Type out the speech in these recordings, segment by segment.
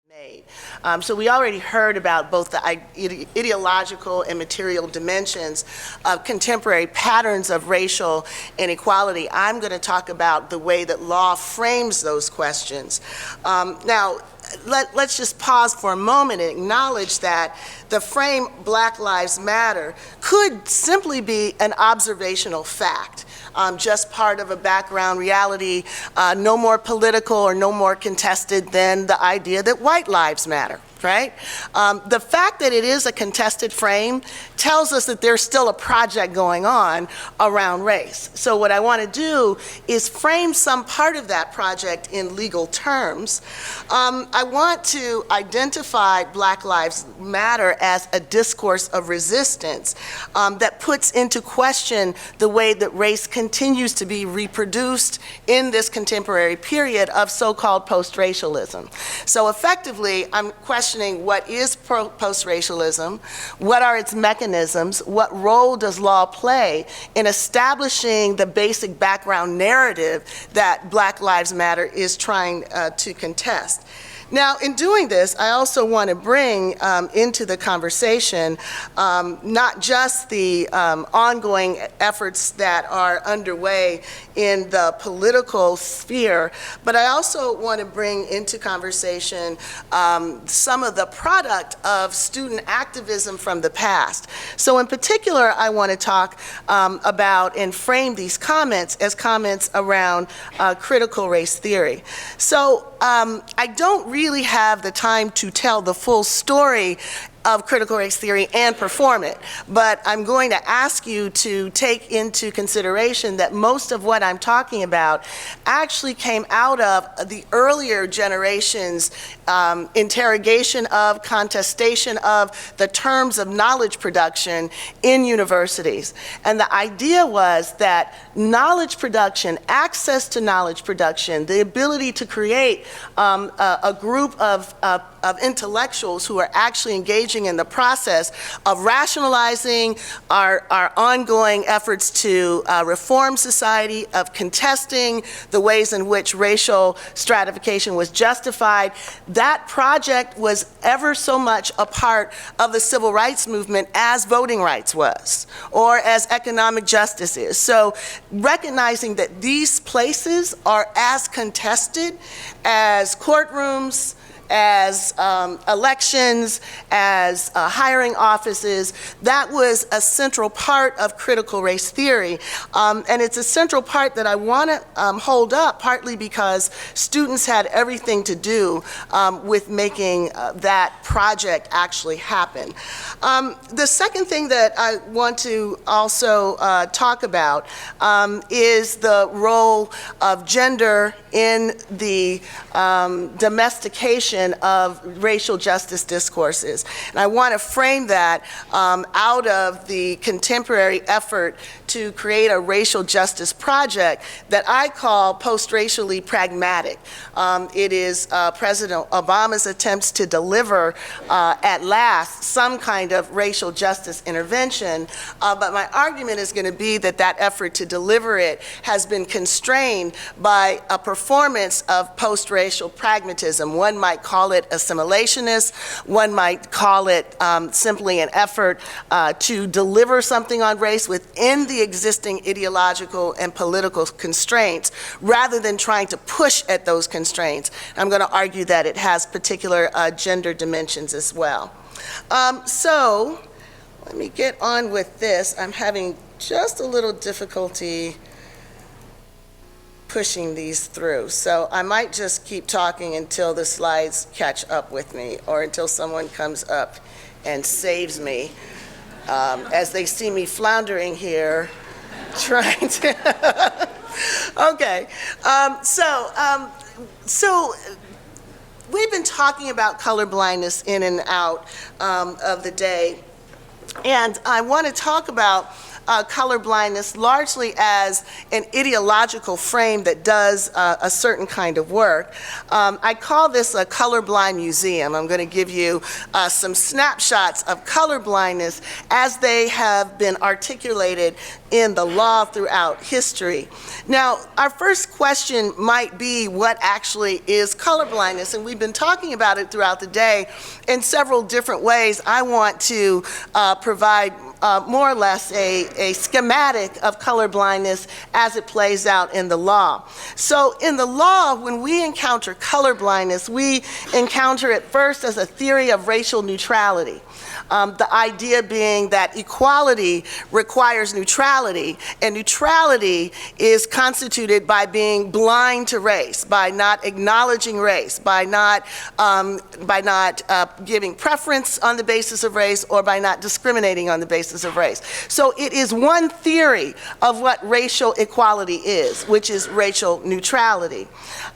made. So we already heard about both the ideological and material dimensions of contemporary patterns of racial inequality. I'm going to talk about the way that law frames those questions. Now, let's just pause for a moment and acknowledge that the frame Black Lives Matter could simply be an observational fact. Just part of a background reality, no more political or no more contested than the idea that white lives matter, right? The fact that it is a contested frame tells us that there's still a project going on around race. So what I want to do is frame some part of that project in legal terms. I want to identify Black Lives Matter as a discourse of resistance that puts into question the way that race continues to be reproduced in this contemporary period of so-called post-racialism. So effectively, I'm questioning what is post-racialism, what are its mechanisms, what role does law play in establishing the basic background narrative that Black Lives Matter is trying to contest. Now, in doing this, I also want to bring into the conversation not just the ongoing efforts that are underway in the political sphere, but I also want to bring into conversation some of the product of student activism from the past. So in particular, I want to talk about and frame these comments as comments around critical race theory. So I don't really have the time to tell the full story of critical race theory and perform it, but I'm going to ask you to take into consideration that most of what I'm talking about actually came out of the earlier generations' interrogation of, contestation of the terms of knowledge production in universities. And the idea was that knowledge production, access to knowledge production, the ability to create a group of intellectuals who are actually engaging in the process of rationalizing our ongoing efforts to reform society, of contesting the ways in which racial stratification was justified. That project was ever so much a part of the civil rights movement as voting rights was, or as economic justice is. So recognizing that these places are as contested as courtrooms, as elections, as hiring offices, that was a central part of critical race theory. And it's a central part that I want to hold up, partly because students had everything to do with making that project actually happen. The second thing that I want to also talk about is the role of gender in the domestication of racial justice discourses. And I want to frame that out of the contemporary effort to create a racial justice project that I call post-racially pragmatic. It is President Obama's attempts to deliver at last some kind of racial justice intervention, but my argument is going to be that that effort to deliver it has been constrained by a performance of post-racial pragmatism. One might call it assimilationist, one might call it simply an effort to deliver something on race within the existing ideological and political constraints, rather than trying to push at those constraints. I'm going to argue that it has particular gender dimensions as well. So let me get on with this. I'm having just a little difficulty pushing these through. So I might just keep talking until the slides catch up with me, or until someone comes up and saves me as they see me floundering here trying to. Okay, so we've been talking about colorblindness in and out of the day, and I want to talk about colorblindness largely as an ideological frame that does a certain kind of work. I call this a colorblind museum. I'm going to give you some snapshots of colorblindness as they have been articulated in the law throughout history. Now, our first question might be, what actually is colorblindness? And we've been talking about it throughout the day in several different ways. I want to provide more or less a schematic of colorblindness as it plays out in the law. So in the law, when we encounter colorblindness, we encounter it first as a theory of racial neutrality. The idea being that equality requires neutrality, and neutrality is constituted by being blind to race, by not acknowledging race, by not giving preference on the basis of race, or by not discriminating on the basis of race. So it is one theory of what racial equality is, which is racial neutrality.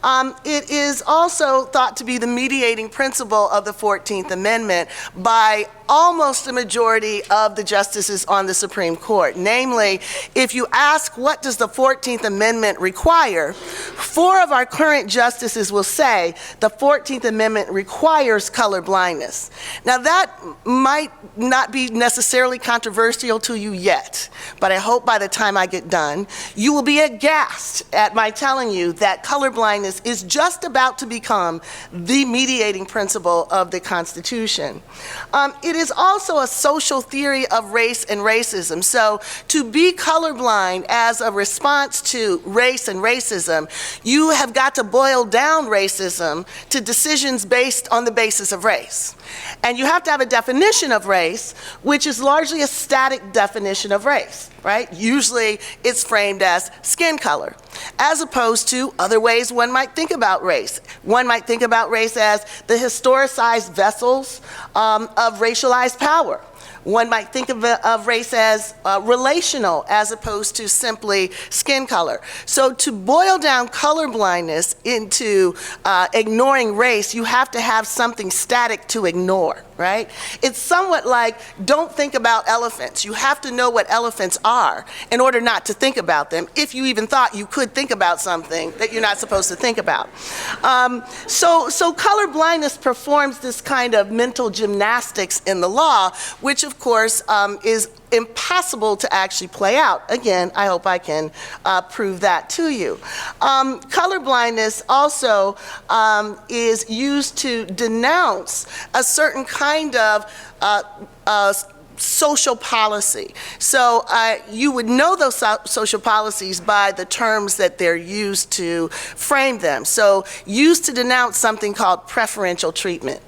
It is also thought to be the mediating principle of the 14th Amendment by almost a majority of the justices on the Supreme Court. Namely, if you ask what does the 14th Amendment require, 4 of our current justices will say the 14th Amendment requires colorblindness. Now that might not be necessarily controversial to you yet, but I hope by the time I get done, you will be aghast at my telling you that colorblindness is just about to become the mediating principle of the Constitution. It is also a social theory of race and racism. So to be colorblind as a response to race and racism, you have got to boil down racism to decisions based on the basis of race. And you have to have a definition of race, which is largely a static definition of race, right? Usually it's framed as skin color, as opposed to other ways one might think about race. One might think about race as the historicized vessels of racialized power. One might think of race as relational as opposed to simply skin color. So to boil down colorblindness into ignoring race, you have to have something static to ignore, right? It's somewhat like, don't think about elephants. You have to know what elephants are in order not to think about them, if you even thought you could think about something that you're not supposed to think about. So colorblindness performs this kind of mental gymnastics in the law, which of course is impossible to actually play out. Again, I hope I can prove that to you. Colorblindness also is used to denounce a certain kind of social policy. So you would know those social policies by the terms that they're used to frame them. So used to denounce something called preferential treatment,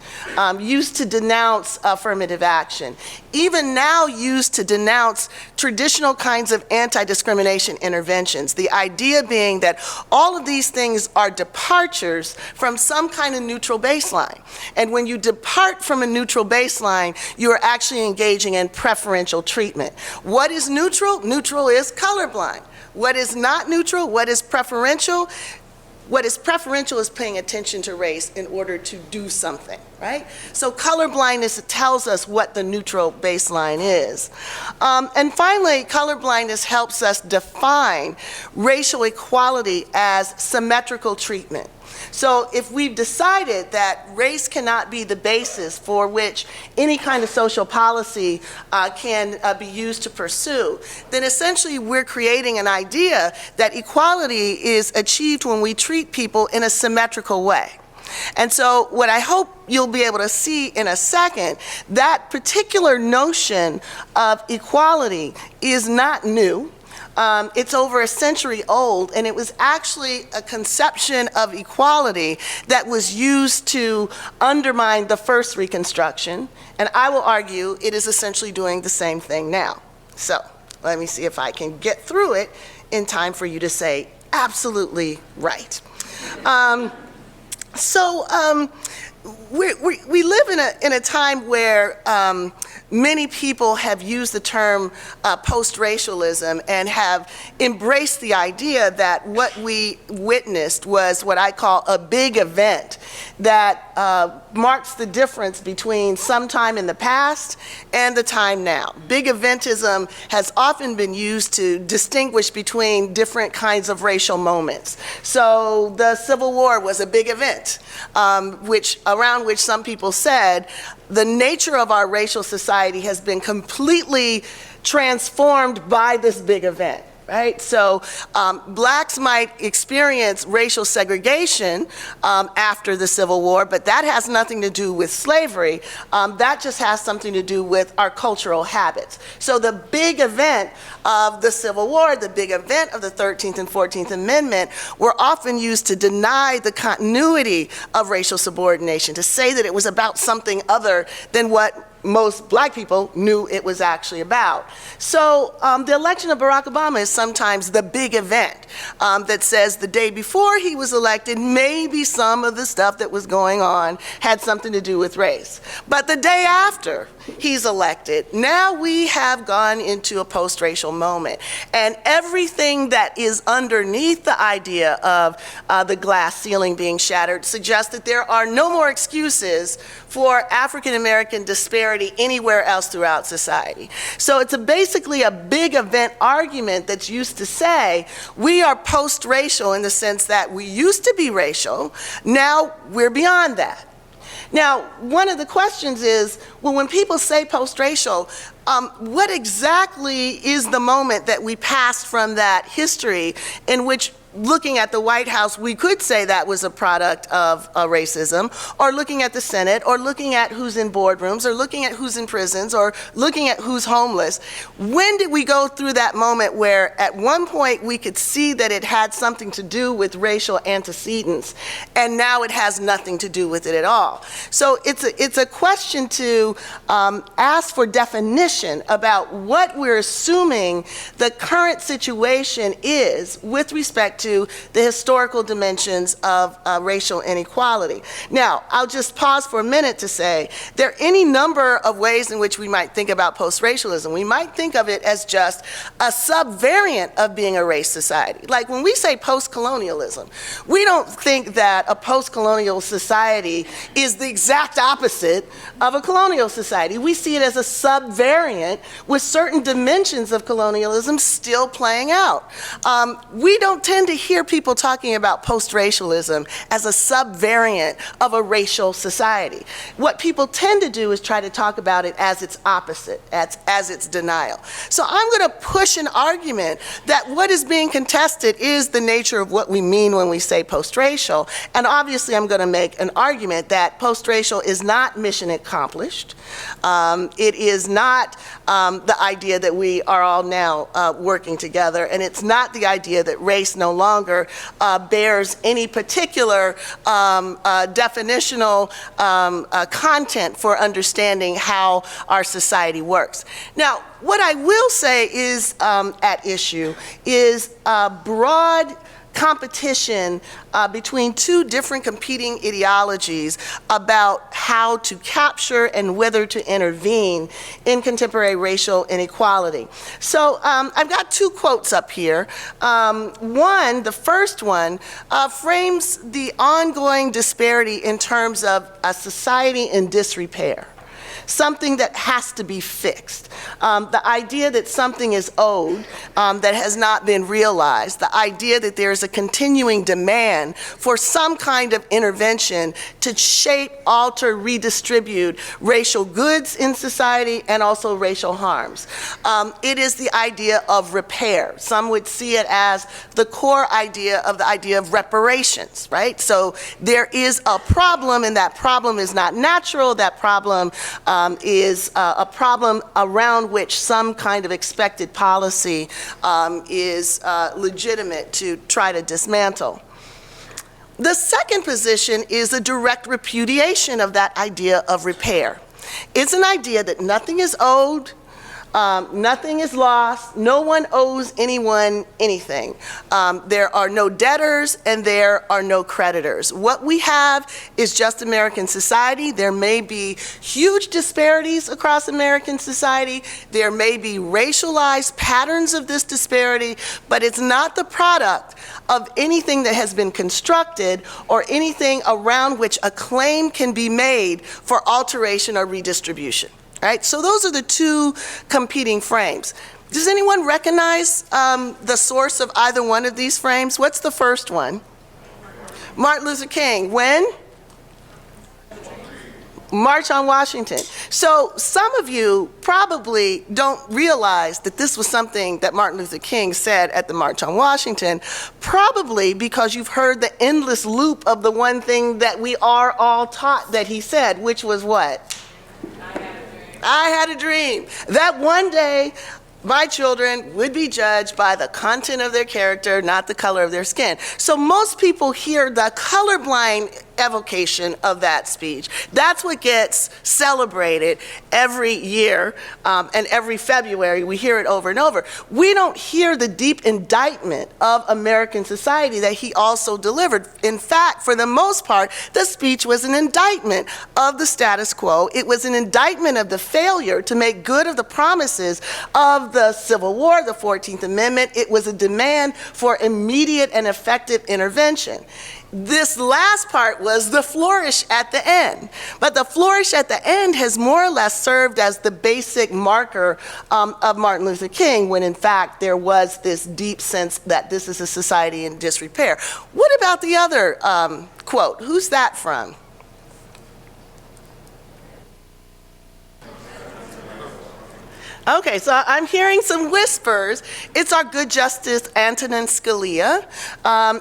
used to denounce affirmative action, even now used to denounce traditional kinds of anti-discrimination interventions. The idea being that all of these things are departures from some kind of neutral baseline. And when you depart from a neutral baseline, you are actually engaging in preferential treatment. What is neutral? Neutral is colorblind. What is not neutral? What is preferential? What is preferential is paying attention to race in order to do something, right? So colorblindness tells us what the neutral baseline is. And finally, colorblindness helps us define racial equality as symmetrical treatment. So if we've decided that race cannot be the basis for which any kind of social policy can be used to pursue, then essentially we're creating an idea that equality is achieved when we treat people in a symmetrical way. And so what I hope you'll be able to see in a second, that particular notion of equality is not new. It's over a century old, and it was actually a conception of equality that was used to undermine the first Reconstruction, and I will argue it is essentially doing the same thing now. So let me see if I can get through it in time for you to say absolutely right. We live in a time where many people have used the term post-racialism and have embraced the idea that what we witnessed was what I call a big event that marks the difference between some time in the past and the time now. Big eventism has often been used to distinguish between different kinds of racial moments. So the Civil War was a big event, around which some people said the nature of our racial society has been completely transformed by this big event. Right? So blacks might experience racial segregation after the Civil War, but that has nothing to do with slavery. That just has something to do with our cultural habits. So the big event of the Civil War, the big event of the 13th and 14th Amendment, were often used to deny the continuity of racial subordination, to say that it was about something other than what most black people knew it was actually about. So the election of Barack Obama is sometimes the big event that says the day before he was elected, maybe some of the stuff that was going on had something to do with race. But the day after he's elected, now we have gone into a post-racial moment. And everything that is underneath the idea of the glass ceiling being shattered suggests that there are no more excuses for African-American disparity anywhere else throughout society. So it's basically a big event argument that's used to say we are post-racial in the sense that we used to be racial, now we're beyond that. Now, one of the questions is, well, when people say post-racial, what exactly is the moment that we passed from that history in which, looking at the White House, we could say that was a product of racism, or looking at the Senate, or looking at who's in boardrooms, or looking at who's in prisons, or looking at who's homeless. When did we go through that moment where at one point we could see that it had something to do with racial antecedents, and now it has nothing to do with it at all? So it's a question to ask for definition about what we're assuming the current situation is with respect to the historical dimensions of racial inequality. Now, I'll just pause for a minute to say there are any number of ways in which we might think about post-racialism. We might think of it as just a subvariant of being a race society. Like when we say post-colonialism, we don't think that a post-colonial society is the exact opposite of a colonial society. We see it as a subvariant with certain dimensions of colonialism still playing out. We don't tend to hear people talking about post-racialism as a subvariant of a racial society. What people tend to do is try to talk about it as its opposite, as its denial. So I'm going to push an argument that what is being contested is the nature of what we mean when we say post-racial, and obviously I'm going to make an argument that post-racial is not mission accomplished. It is not the idea that we are all now working together, and it's not the idea that race no longer bears any particular definitional content for understanding how our society works. Now, what I will say is at issue is broad competition between two different competing ideologies about how to capture and whether to intervene in contemporary racial inequality. So I've got two quotes up here. One, the first one, frames the ongoing disparity in terms of a society in disrepair. Something that has to be fixed. The idea that something is owed that has not been realized. The idea that there's a continuing demand for some kind of intervention to shape, alter, redistribute racial goods in society and also racial harms. It is the idea of repair. Some would see it as the core idea of the idea of reparations, right? So there is a problem, and that problem is not natural. That problem is a problem around which some kind of expected policy is legitimate to try to dismantle. The second position is a direct repudiation of that idea of repair. It's an idea that nothing is owed, Nothing is lost. No one owes anyone anything. There are no debtors and there are no creditors. What we have is just American society. There may be huge disparities across American society. There may be racialized patterns of this disparity, but it's not the product of anything that has been constructed or anything around which a claim can be made for alteration or redistribution. Right? So those are the two competing frames. Does anyone recognize the source of either one of these frames? What's the first one? Martin Luther King. When? March on Washington. So some of you probably don't realize that this was something that Martin Luther King said at the March on Washington, probably because you've heard the endless loop of the one thing that we are all taught that he said, which was what? I had a dream that one day my children would be judged by the content of their character, not the color of their skin. So most people hear the colorblind evocation of that speech. That's what gets celebrated every year, and every February we hear it over and over. We don't hear the deep indictment of American society that he also delivered. In fact, for the most part, the speech was an indictment of the status quo. It was an indictment of the failure to make good of the promises of the Civil War, the 14th Amendment. It was a demand for immediate and effective intervention. This last part was the flourish at the end. But the flourish at the end has more or less served as the basic marker of Martin Luther King, when in fact there was this deep sense that this is a society in disrepair. What about the other quote? Who's that from? Okay, so I'm hearing some whispers. It's our good Justice Antonin Scalia.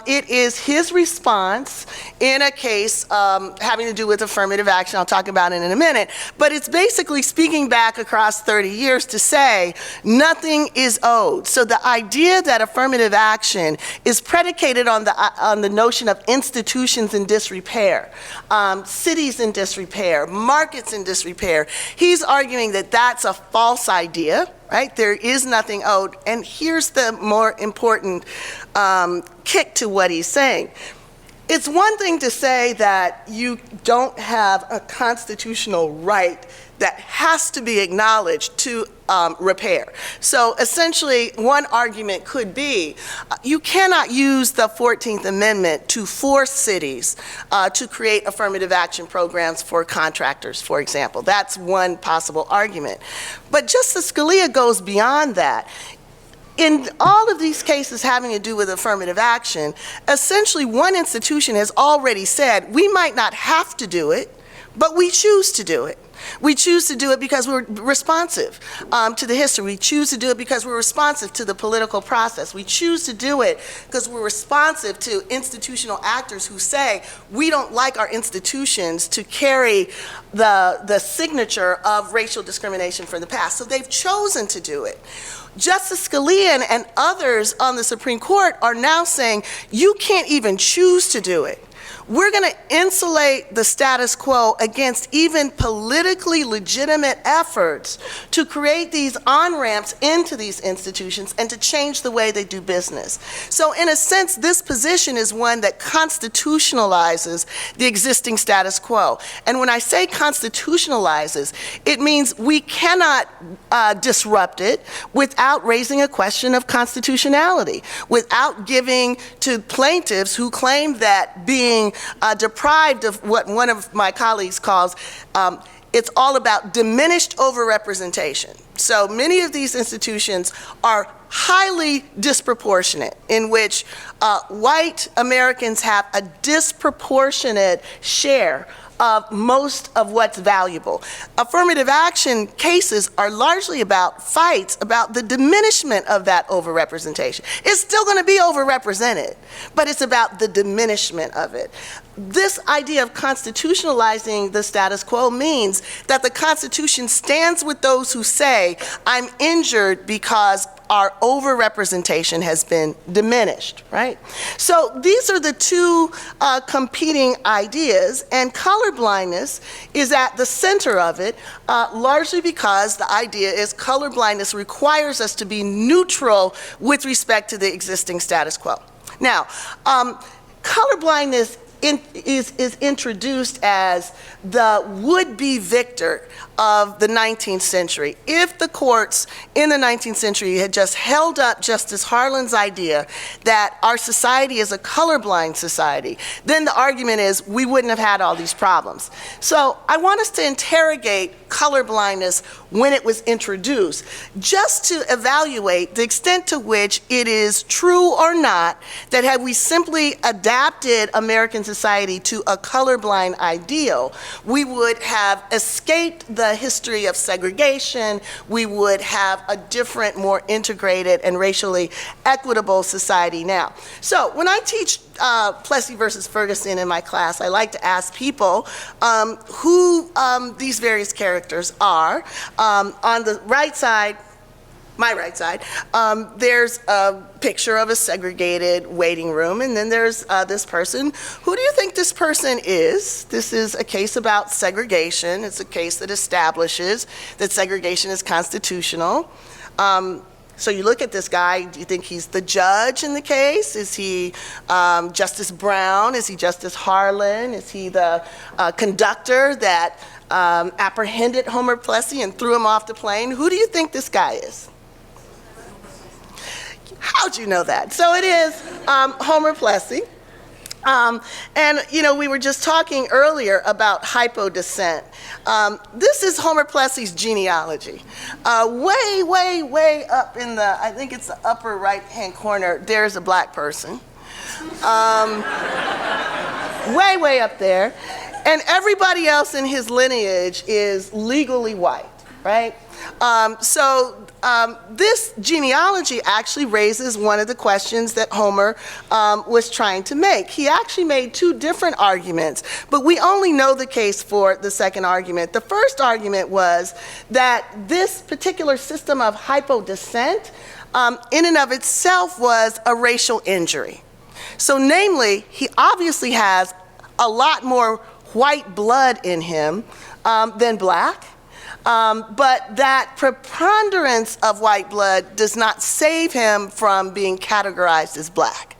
It is his response in a case having to do with affirmative action. I'll talk about it in a minute. But it's basically speaking back across 30 years to say nothing is owed. So the idea that affirmative action is predicated on the notion of institutions in disrepair, cities in disrepair, markets in disrepair. He's arguing that that's a false idea. Right? There is nothing owed. And here's the more important kick to what he's saying. It's one thing to say that you don't have a constitutional right that has to be acknowledged to repair. So essentially, one argument could be you cannot use the 14th Amendment to force cities to create affirmative action programs for contractors, for example. That's one possible argument. But Justice Scalia goes beyond that. In all of these cases having to do with affirmative action, essentially one institution has already said we might not have to do it, but we choose to do it. We choose to do it because we're responsive to the history. We choose to do it because we're responsive to the political process. We choose to do it because we're responsive to institutional actors who say we don't like our institutions to carry the signature of racial discrimination from the past. So they've chosen to do it. Justice Scalia and others on the Supreme Court are now saying you can't even choose to do it. We're going to insulate the status quo against even politically legitimate efforts to create these on-ramps into these institutions and to change the way they do business. So in a sense, this position is one that constitutionalizes the existing status quo. And when I say constitutionalizes, it means we cannot disrupt it without raising a question of constitutionality, without giving to plaintiffs who claim that being deprived of what one of my colleagues calls, it's all about diminished overrepresentation. So many of these institutions are highly disproportionate, in which white Americans have a disproportionate share of most of what's valuable. Affirmative action cases are largely about fights about the diminishment of that overrepresentation. It's still going to be overrepresented, but it's about the diminishment of it. this idea of constitutionalizing the status quo means that the Constitution stands with those who say, I'm injured because our overrepresentation has been diminished, right? So these are the two competing ideas, and colorblindness is at the center of it, largely because the idea is colorblindness requires us to be neutral with respect to the existing status quo. Now, colorblindness is introduced as the would-be victor of the 19th century. If the courts in the 19th century had just held up Justice Harlan's idea that our society is a colorblind society, then the argument is we wouldn't have had all these problems. So I want us to interrogate colorblindness when it was introduced, just to evaluate the extent to which it is true or not that had we simply adapted American society to a colorblind ideal, we would have escaped the history of segregation, we would have a different, more integrated and racially equitable society now. So when I teach Plessy versus Ferguson in my class, I like to ask people who these various characters are. On the right side, my right side, there's a picture of a segregated waiting room, and then there's this person. Who do you think this person is? This is a case about segregation. It's a case that establishes that segregation is constitutional. So you look at this guy, do you think he's the judge in the case? Is he Justice Brown? Is he Justice Harlan? Is he the conductor that apprehended Homer Plessy and threw him off the plane? Who do you think this guy is? How'd you know that? So it is Homer Plessy. And, you know, we were just talking earlier about hypodescent. This is Homer Plessy's genealogy. Way, way, way up in the, I think it's the upper right-hand corner, there's a black person. Way, way up there. And everybody else in his lineage is legally white, right? This genealogy actually raises one of the questions that Homer was trying to make. He actually made two different arguments, but we only know the case for the second argument. The first argument was that this particular system of hypodescent in and of itself was a racial injury. So namely, he obviously has a lot more white blood in him than black. But that preponderance of white blood does not save him from being categorized as black.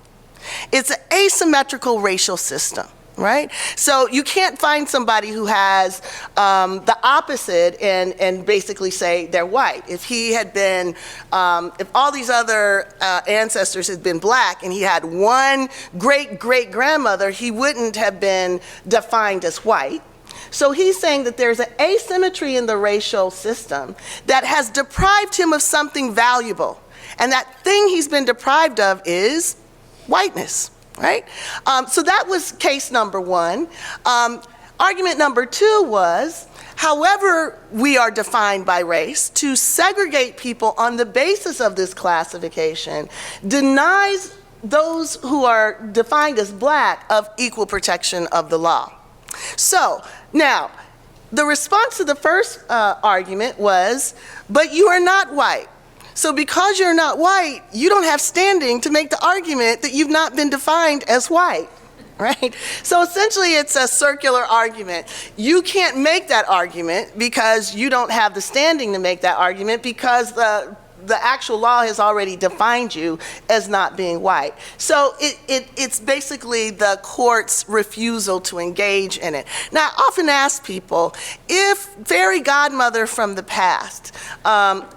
It's an asymmetrical racial system, right? So you can't find somebody who has the opposite and basically say they're white. If he had been, if all these other ancestors had been black and he had one great-great-grandmother, he wouldn't have been defined as white. So he's saying that there's an asymmetry in the racial system that has deprived him of something valuable. And that thing he's been deprived of is whiteness, right? So that was case number one. Argument number two was, however we are defined by race, to segregate people on the basis of this classification denies those who are defined as black of equal protection of the law. So, now, the response to the first argument was, but you are not white. So because you're not white, you don't have standing to make the argument that you've not been defined as white, right? So essentially it's a circular argument. You can't make that argument because you don't have the standing to make that argument because the actual law has already defined you as not being white. So it's basically the court's refusal to engage in it. Now, I often ask people, if fairy godmother from the past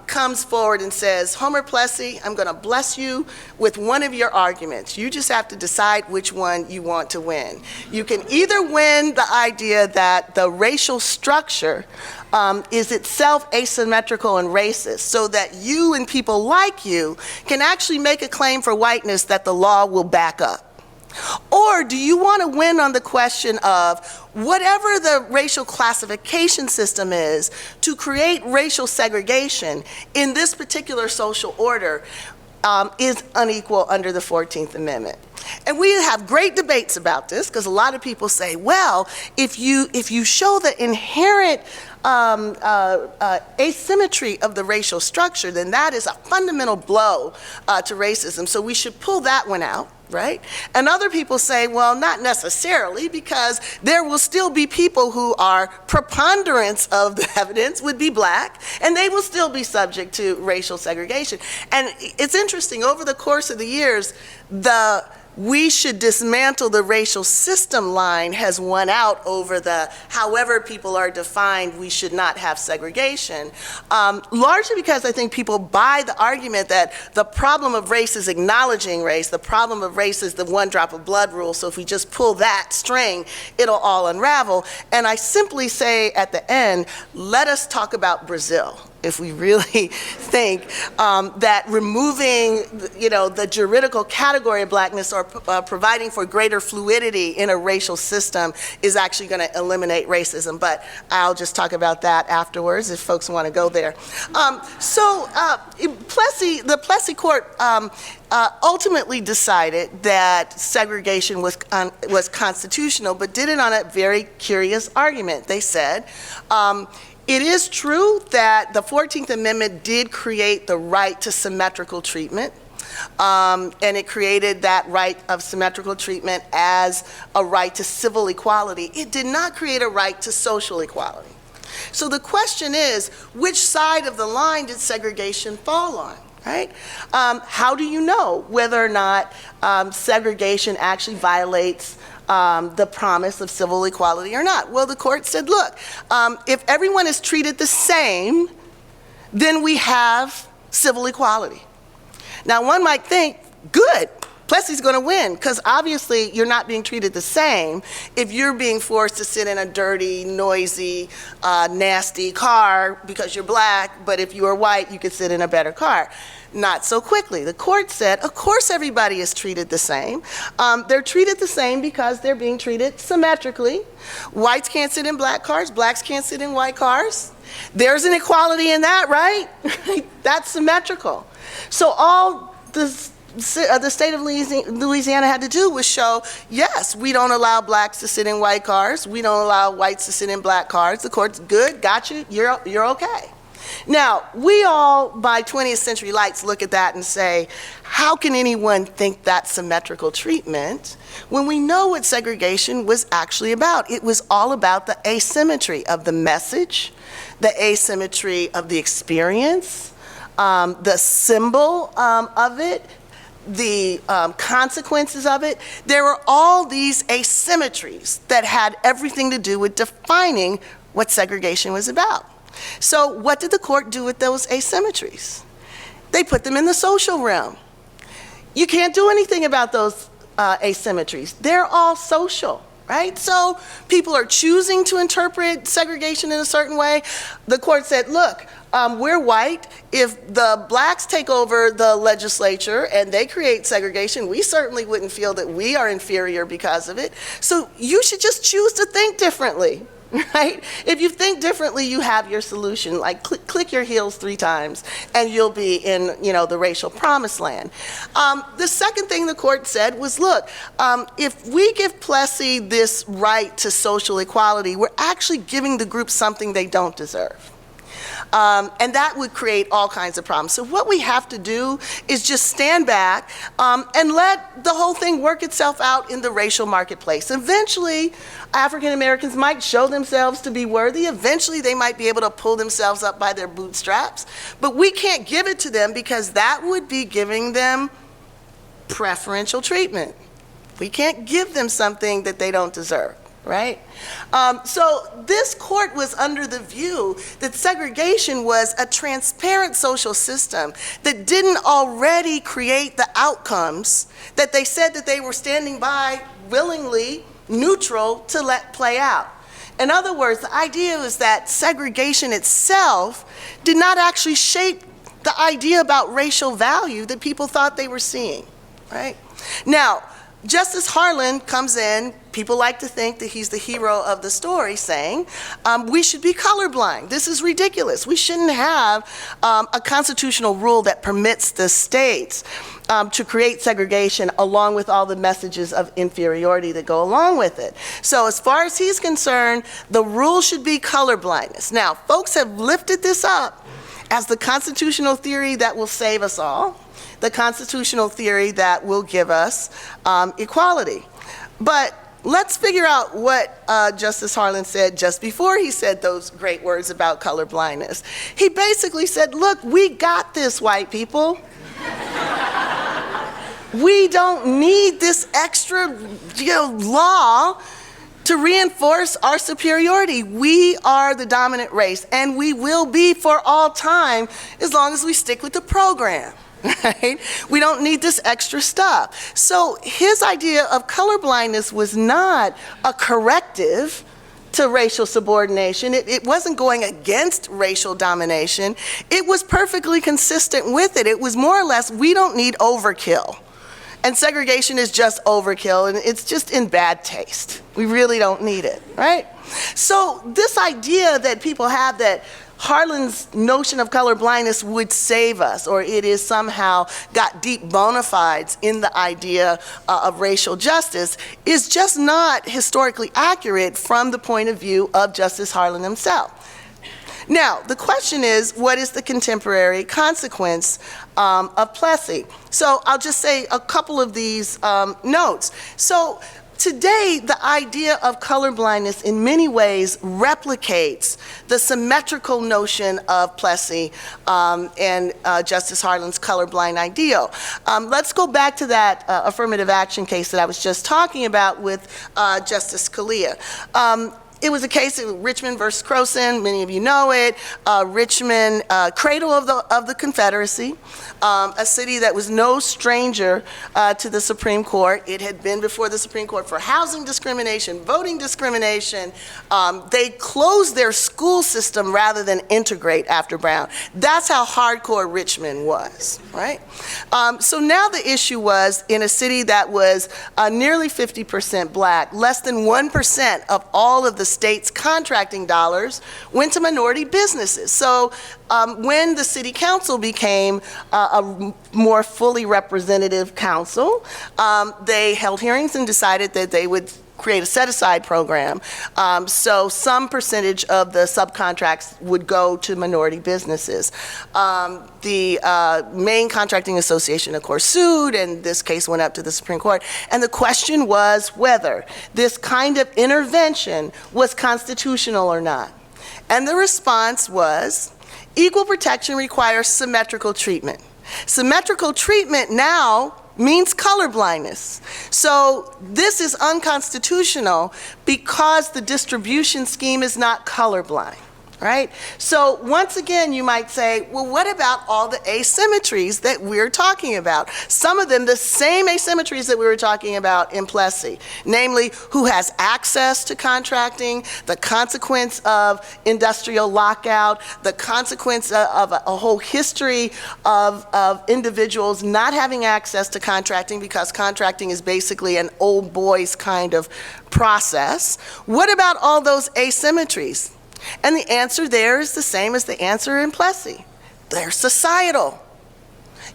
comes forward and says, Homer Plessy, I'm going to bless you with one of your arguments. You just have to decide which one you want to win. You can either win the idea that the racial structure is itself asymmetrical and racist, so that you and people like you can actually make a claim for whiteness that the law will back up. Or do you want to win on the question of whatever the racial classification system is to create racial segregation in this particular social order is unequal under the 14th Amendment? And we have great debates about this, because a lot of people say, well, if you show the inherent asymmetry of the racial structure, then that is a fundamental blow to racism, so we should pull that one out. Right? And other people say, well, not necessarily, because there will still be people who are preponderance of the evidence would be black, and they will still be subject to racial segregation. And it's interesting, over the course of the years, we should dismantle the racial system line has won out over the however people are defined, we should not have segregation, largely because I think people buy the argument that the problem of race is acknowledging race, the problem of race is the one drop of blood rule, so if we just pull that string, it'll all unravel. And I simply say at the end, let us talk about Brazil. If we really think that removing, the juridical category of blackness or providing for greater fluidity in a racial system is actually going to eliminate racism. But I'll just talk about that afterwards if folks want to go there. The Plessy court ultimately decided that segregation was constitutional, but did it on a very curious argument. They said, it is true that the 14th Amendment did create the right to symmetrical treatment, and it created that right of symmetrical treatment as a right to civil equality. It did not create a right to social equality. So the question is, which side of the line did segregation fall on? Right? How do you know whether or not segregation actually violates the promise of civil equality or not? Well, the court said, look, if everyone is treated the same, then we have civil equality. Now, one might think, good, Plessy's going to win, because obviously you're not being treated the same if you're being forced to sit in a dirty, noisy, nasty car because you're black, but if you are white, you could sit in a better car. Not so quickly. The court said, of course everybody is treated the same. They're treated the same because they're being treated symmetrically. Whites can't sit in black cars, blacks can't sit in white cars. There's an equality in that, right? That's symmetrical. So all the state of Louisiana had to do was show, yes, we don't allow blacks to sit in white cars, we don't allow whites to sit in black cars. The court's good, got you, you're okay. Now, we all, by 20th century lights, look at that and say, how can anyone think that's symmetrical treatment when we know what segregation was actually about? It was all about the asymmetry of the message, the asymmetry of the experience, the symbol of it, the consequences of it. There were all these asymmetries that had everything to do with defining what segregation was about. So what did the court do with those asymmetries? They put them in the social realm. You can't do anything about those asymmetries. They're all social, right? So people are choosing to interpret segregation in a certain way. The court said, look, we're white. If the blacks take over the legislature and they create segregation, we certainly wouldn't feel that we are inferior because of it. So you should just choose to think differently. Right? If you think differently, you have your solution. Like click your heels 3 times and you'll be in, the racial promised land. The second thing the court said was, look, if we give Plessy this right to social equality, we're actually giving the group something they don't deserve. And that would create all kinds of problems. So what we have to do is just stand back and let the whole thing work itself out in the racial marketplace. Eventually, African Americans might show themselves to be worthy. Eventually, they might be able to pull themselves up by their bootstraps. But we can't give it to them because that would be giving them preferential treatment. We can't give them something that they don't deserve. Right? So this court was under the view that segregation was a transparent social system that didn't already create the outcomes that they said that they were standing by willingly neutral to let play out. In other words, the idea is that segregation itself did not actually shape the idea about racial value that people thought they were seeing. Right? Now, Justice Harlan comes in, people like to think that he's the hero of the story, saying, we should be colorblind. This is ridiculous. We shouldn't have a constitutional rule that permits the states to create segregation along with all the messages of inferiority that go along with it. So as far as he's concerned, the rule should be colorblindness. Now, folks have lifted this up as the constitutional theory that will save us all, the constitutional theory that will give us equality. But let's figure out what Justice Harlan said just before he said those great words about colorblindness. He basically said, look, we got this, white people. We don't need this extra law to reinforce our superiority. We are the dominant race, and we will be for all time as long as we stick with the program. Right? We don't need this extra stuff. So his idea of colorblindness was not a corrective to racial subordination. It wasn't going against racial domination. It was perfectly consistent with it. It was more or less, we don't need overkill. And segregation is just overkill, and it's just in bad taste. We really don't need it, right? So this idea that people have that Harlan's notion of colorblindness would save us, or it is somehow got deep bona fides in the idea of racial justice, is just not historically accurate from the point of view of Justice Harlan himself. Now, the question is, what is the contemporary consequence of Plessy? So I'll just say a couple of these notes. So today, the idea of colorblindness in many ways replicates the symmetrical notion of Plessy and Justice Harlan's colorblind ideal. Let's go back to that affirmative action case that I was just talking about with Justice Scalia. It was a case of Richmond versus Croson. Many of you know it. Richmond, cradle of the Confederacy, a city that was no stranger to the Supreme Court. It had been before the Supreme Court for housing discrimination, voting discrimination. They closed their school system rather than integrate after Brown. That's how hardcore Richmond was, right? So now the issue was in a city that was nearly 50% black, less than 1% of all of the state's contracting dollars went to minority businesses. So when the city council became a more fully representative council, they held hearings and decided that they would create a set-aside program. So some percentage of the subcontracts would go to minority businesses. The main contracting association, of course, sued, and this case went up to the Supreme Court. And the question was whether this kind of intervention was constitutional or not. And the response was, equal protection requires symmetrical treatment. Symmetrical treatment now means colorblindness. So this is unconstitutional because the distribution scheme is not colorblind, right? So once again, you might say, well, what about all the asymmetries that we're talking about? Some of them, the same asymmetries that we were talking about in Plessy, namely who has access to contracting, the consequence of industrial lockout, the consequence of a whole history of individuals not having access to contracting because contracting is basically an old boys kind of process. What about all those asymmetries? And the answer there is the same as the answer in Plessy. They're societal.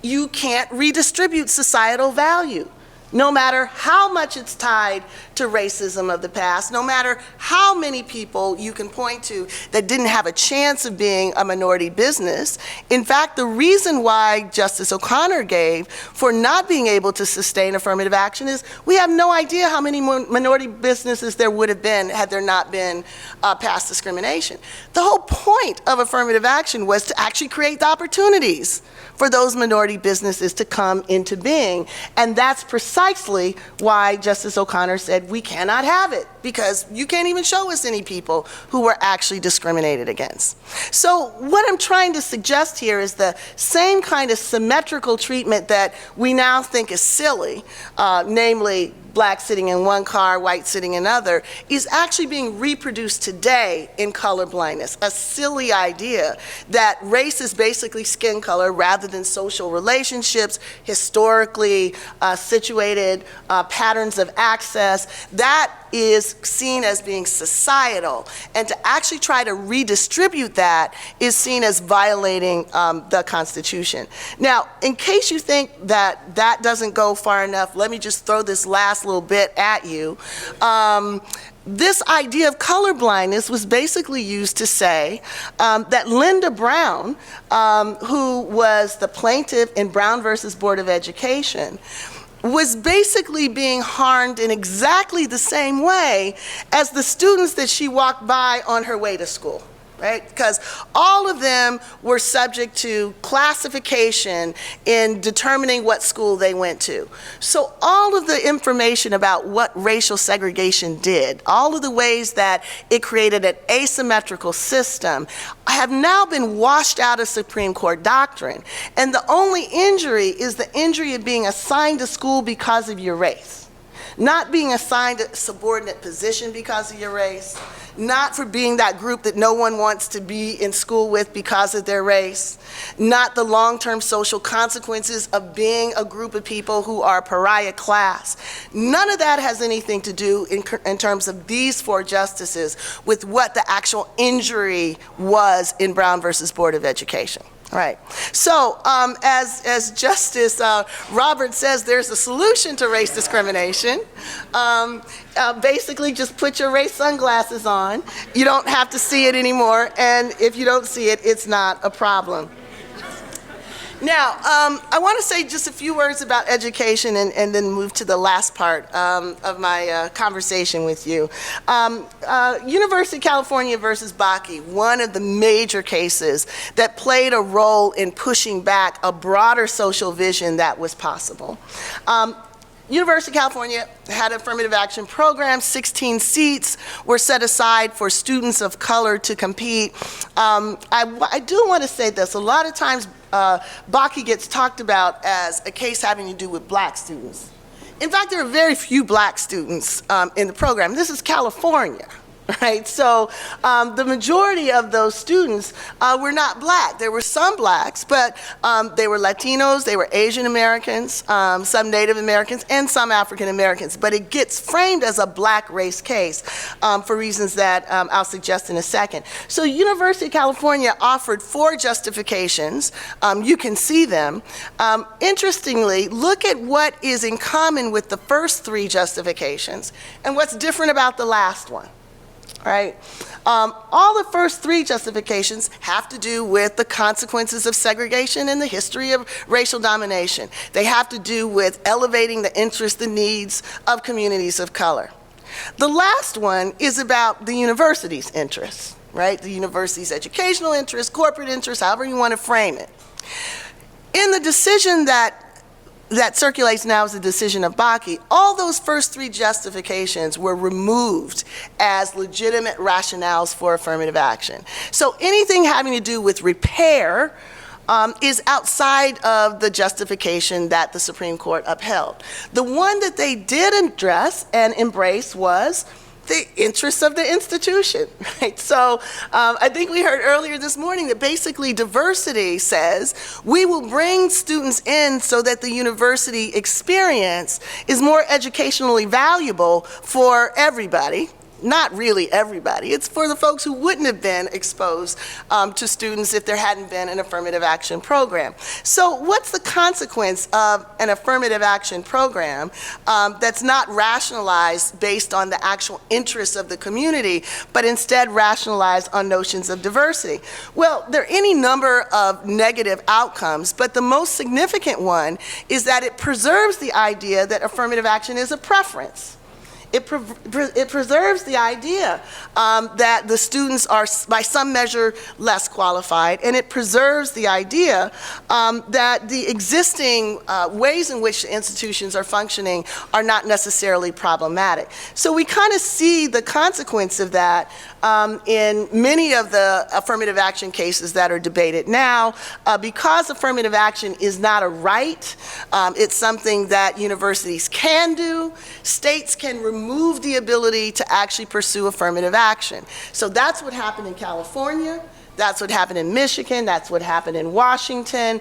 You can't redistribute societal value, no matter how much it's tied to racism of the past, no matter how many people you can point to that didn't have a chance of being a minority business. In fact, the reason why Justice O'Connor gave for not being able to sustain affirmative action is we have no idea how many minority businesses there would have been had there not been past discrimination. The whole point of affirmative action was to actually create the opportunities for those minority businesses to come into being. And that's precisely why Justice O'Connor said we cannot have it, because you can't even show us any people who were actually discriminated against. So what I'm trying to suggest here is the same kind of symmetrical treatment that we now think is silly, namely black sitting in one car, white sitting in another, is actually being reproduced today in colorblindness. A silly idea that race is basically skin color rather than social relationships, historically situated patterns of access. That is seen as being societal, and to actually try to redistribute that is seen as violating the Constitution. Now, in case you think that that doesn't go far enough, let me just throw this last little bit at you. This idea of colorblindness was basically used to say that Linda Brown, who was the plaintiff in Brown versus Board of Education, was basically being harmed in exactly the same way as the students that she walked by on her way to school, right? Because all of them were subject to classification in determining what school they went to. So all of the information about what racial segregation did, all of the ways that it created an asymmetrical system, have now been washed out of Supreme Court doctrine. And the only injury is the injury of being assigned to school because of your race. Not being assigned a subordinate position because of your race, not for being that group that no one wants to be in school with because of their race, not the long-term social consequences of being a group of people who are pariah class. None of that has anything to do in terms of these four justices with what the actual injury was in Brown versus Board of Education. Right. So as Justice Roberts says, there's a solution to race discrimination. Basically, just put your race sunglasses on. You don't have to see it anymore, and if you don't see it, it's not a problem. Now, I want to say just a few words about education and then move to the last part of my conversation with you. University of California versus Bakke, one of the major cases that played a role in pushing back a broader social vision that was possible. University of California had an affirmative action program. 16 seats were set aside for students of color to compete. I do want to say this. A lot of times, Bakke gets talked about as a case having to do with black students. In fact, there are very few black students in the program. This is California. Right, so the majority of those students were not black. There were some blacks, but they were Latinos, they were Asian Americans, some Native Americans, and some African Americans. But it gets framed as a black race case for reasons that I'll suggest in a second. So University of California offered 4 justifications. You can see them. Interestingly, look at what is in common with the first 3 justifications and what's different about the last one. Right? All the first 3 justifications have to do with the consequences of segregation and the history of racial domination. They have to do with elevating the interests and needs of communities of color. The last one is about the university's interests, right? The university's educational interests, corporate interests, however you want to frame it. In the decision that circulates now as the decision of Bakke, all those first 3 justifications were removed as legitimate rationales for affirmative action. So anything having to do with repair is outside of the justification that the Supreme Court upheld. The one that they did address and embrace was the interests of the institution, right? So I think we heard earlier this morning that basically diversity says we will bring students in so that the university experience is more educationally valuable for everybody. Not really everybody. It's for the folks who wouldn't have been exposed to students if there hadn't been an affirmative action program. So what's the consequence of an affirmative action program that's not rationalized based on the actual interests of the community, but instead rationalized on notions of diversity? Well, there are any number of negative outcomes, but the most significant one is that it preserves the idea that affirmative action is a preference. It preserves the idea that the students are, by some measure, less qualified, and it preserves the idea that the existing ways in which institutions are functioning are not necessarily problematic. So we kind of see the consequence of that in many of the affirmative action cases that are debated now. Because affirmative action is not a right, it's something that universities can do. States can remove the ability to actually pursue affirmative action. So that's what happened in California. That's what happened in Michigan. That's what happened in Washington.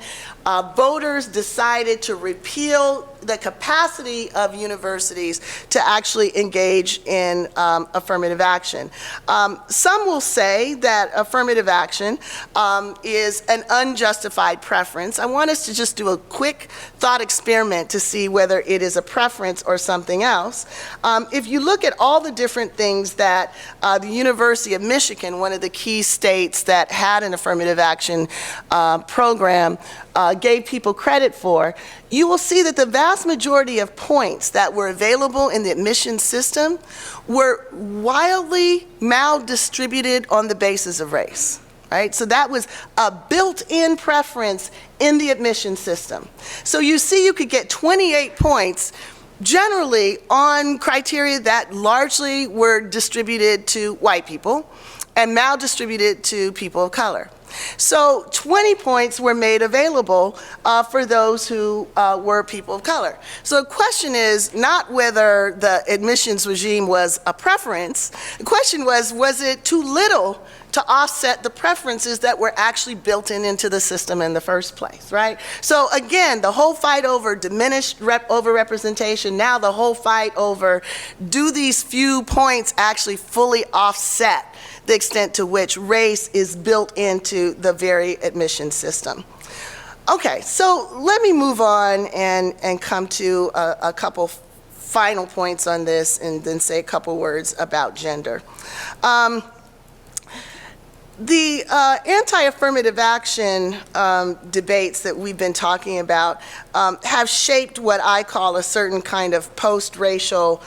Voters decided to repeal the capacity of universities to actually engage in affirmative action. Some will say that affirmative action is an unjustified preference. I want us to just do a quick thought experiment to see whether it is a preference or something else. If you look at all the different things that the University of Michigan, one of the key states that had an affirmative action program, gave people credit for, you will see that the vast majority of points that were available in the admissions system were wildly maldistributed on the basis of race. Right? So that was a built-in preference in the admission system. So you see you could get 28 points generally on criteria that largely were distributed to white people and maldistributed to people of color. So 20 points were made available for those who were people of color. So the question is not whether the admissions regime was a preference. The question was it too little to offset the preferences that were actually built into the system in the first place, right? So again, the whole fight over diminished overrepresentation, now the whole fight over do these few points actually fully offset the extent to which race is built into the very admission system. Okay, so let me move on and come to a couple final points on this and then say a couple words about gender. The anti-affirmative action debates that we've been talking about have shaped what I call a certain kind of post-racial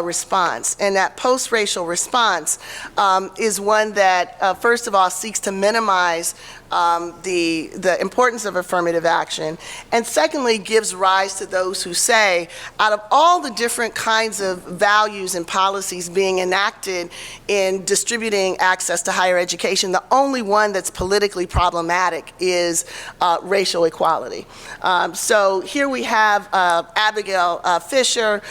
response. And that post-racial response is one that, first of all, seeks to minimize the importance of affirmative action, and secondly, gives rise to those who say, out of all the different kinds of values and policies being enacted in distributing access to higher education, the only one that's politically problematic is racial equality. So here we have Abigail Fisher,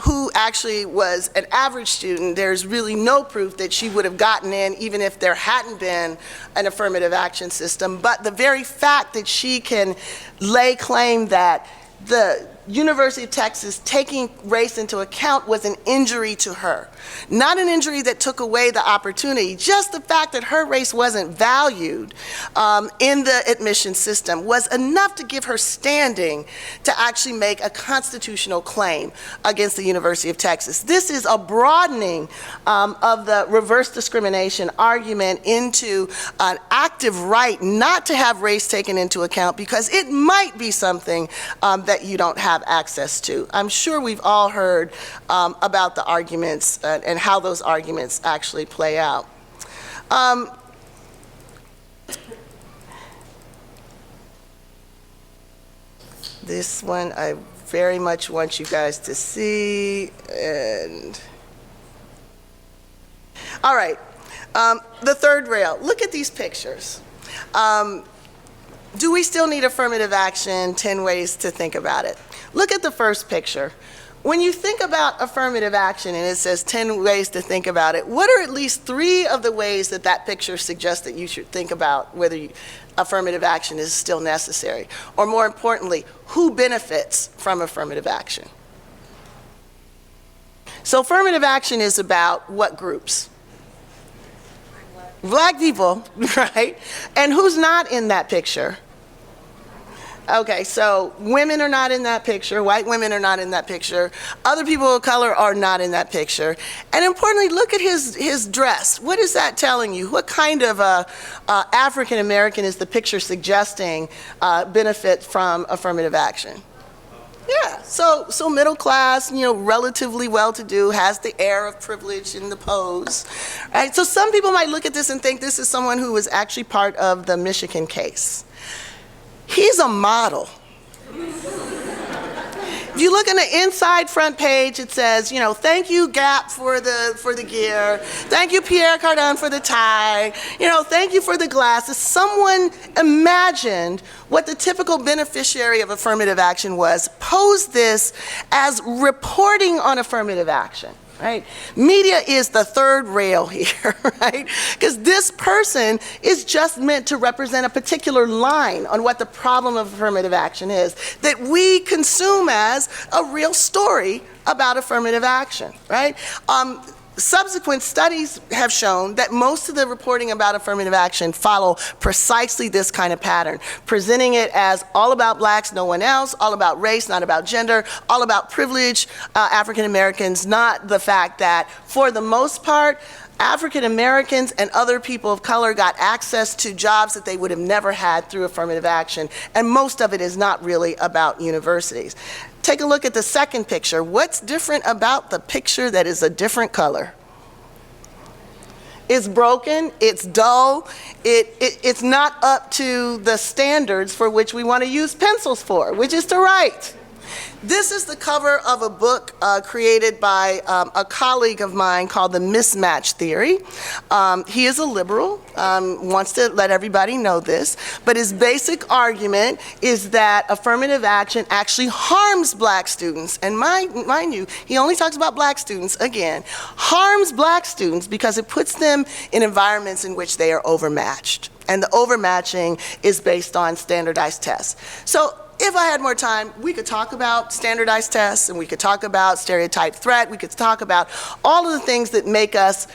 who actually was an average student. There's really no proof that she would have gotten in even if there hadn't been an affirmative action system, but the very fact that she can lay claim that the University of Texas taking race into account was an injury to her. Not an injury that took away the opportunity, just the fact that her race wasn't valued in the admission system was enough to give her standing to actually make a constitutional claim against the University of Texas. This is a broadening of the reverse discrimination argument into an active right not to have race taken into account because it might be something that you don't have access to. I'm sure we've all heard about the arguments and how those arguments actually play out. This one I very much want you guys to see. And all right, the third rail. Look at these pictures. Do we still need affirmative action? 10 ways to think about it. Look at the first picture. When you think about affirmative action and it says 10 ways to think about it, what are at least 3 of the ways that that picture suggests that you should think about whether affirmative action is still necessary? Or more importantly, who benefits from affirmative action? So affirmative action is about what groups? Black people, right? And who's not in that picture? Okay, so women are not in that picture, white women are not in that picture, other people of color are not in that picture. And importantly, look at his dress. What is that telling you? What kind of African American is the picture suggesting benefit from affirmative action? Yeah, So middle class, relatively well-to-do, has the air of privilege in the pose, right? So some people might look at this and think this is someone who was actually part of the Michigan case. He's a model. If you look in the inside front page, it says, thank you Gap for the gear, thank you Pierre Cardin for the tie, thank you for the glasses. Someone imagined what the typical beneficiary of affirmative action was, posed this as reporting on affirmative action. Right? Media is the third rail here, right? Because this person is just meant to represent a particular line on what the problem of affirmative action is, that we consume as a real story about affirmative action, right? Subsequent studies have shown that most of the reporting about affirmative action follow precisely this kind of pattern, presenting it as all about blacks, no one else, all about race, not about gender, all about privilege, African Americans, not the fact that, for the most part, African Americans and other people of color got access to jobs that they would have never had through affirmative action, and most of it is not really about universities. Take a look at the second picture. What's different about the picture that is a different color? It's broken, it's dull, it's not up to the standards for which we want to use pencils for, which is to write. This is the cover of a book created by a colleague of mine called The Mismatch Theory. He is a liberal, wants to let everybody know this, but his basic argument is that affirmative action actually harms black students. And mind you, he only talks about black students, again, harms black students because it puts them in environments in which they are overmatched. And the overmatching is based on standardized tests. So if I had more time, we could talk about standardized tests, and we could talk about stereotype threat, we could talk about all of the things that make us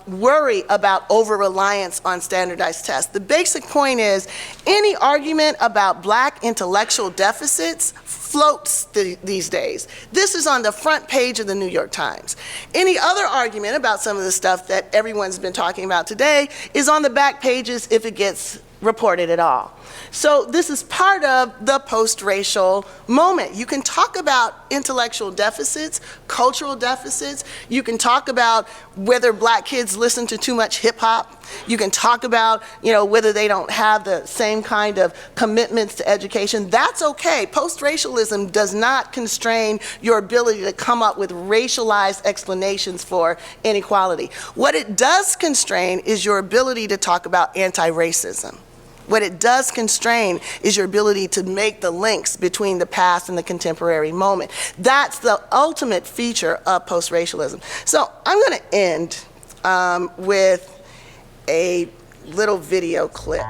worry about over-reliance on standardized tests. The basic point is, any argument about black intellectual deficits floats these days. This is on the front page of the New York Times. Any other argument about some of the stuff that everyone's been talking about today is on the back pages if it gets reported at all. So this is part of the post-racial moment. You can talk about intellectual deficits, cultural deficits. You can talk about whether black kids listen to too much hip hop. You can talk about, whether they don't have the same kind of commitments to education. That's okay. Post-racialism does not constrain your ability to come up with racialized explanations for inequality. What it does constrain is your ability to talk about anti-racism. What it does constrain is your ability to make the links between the past and the contemporary moment. That's the ultimate feature of post-racialism. So I'm going to end with a little video clip.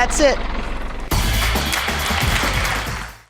That's it.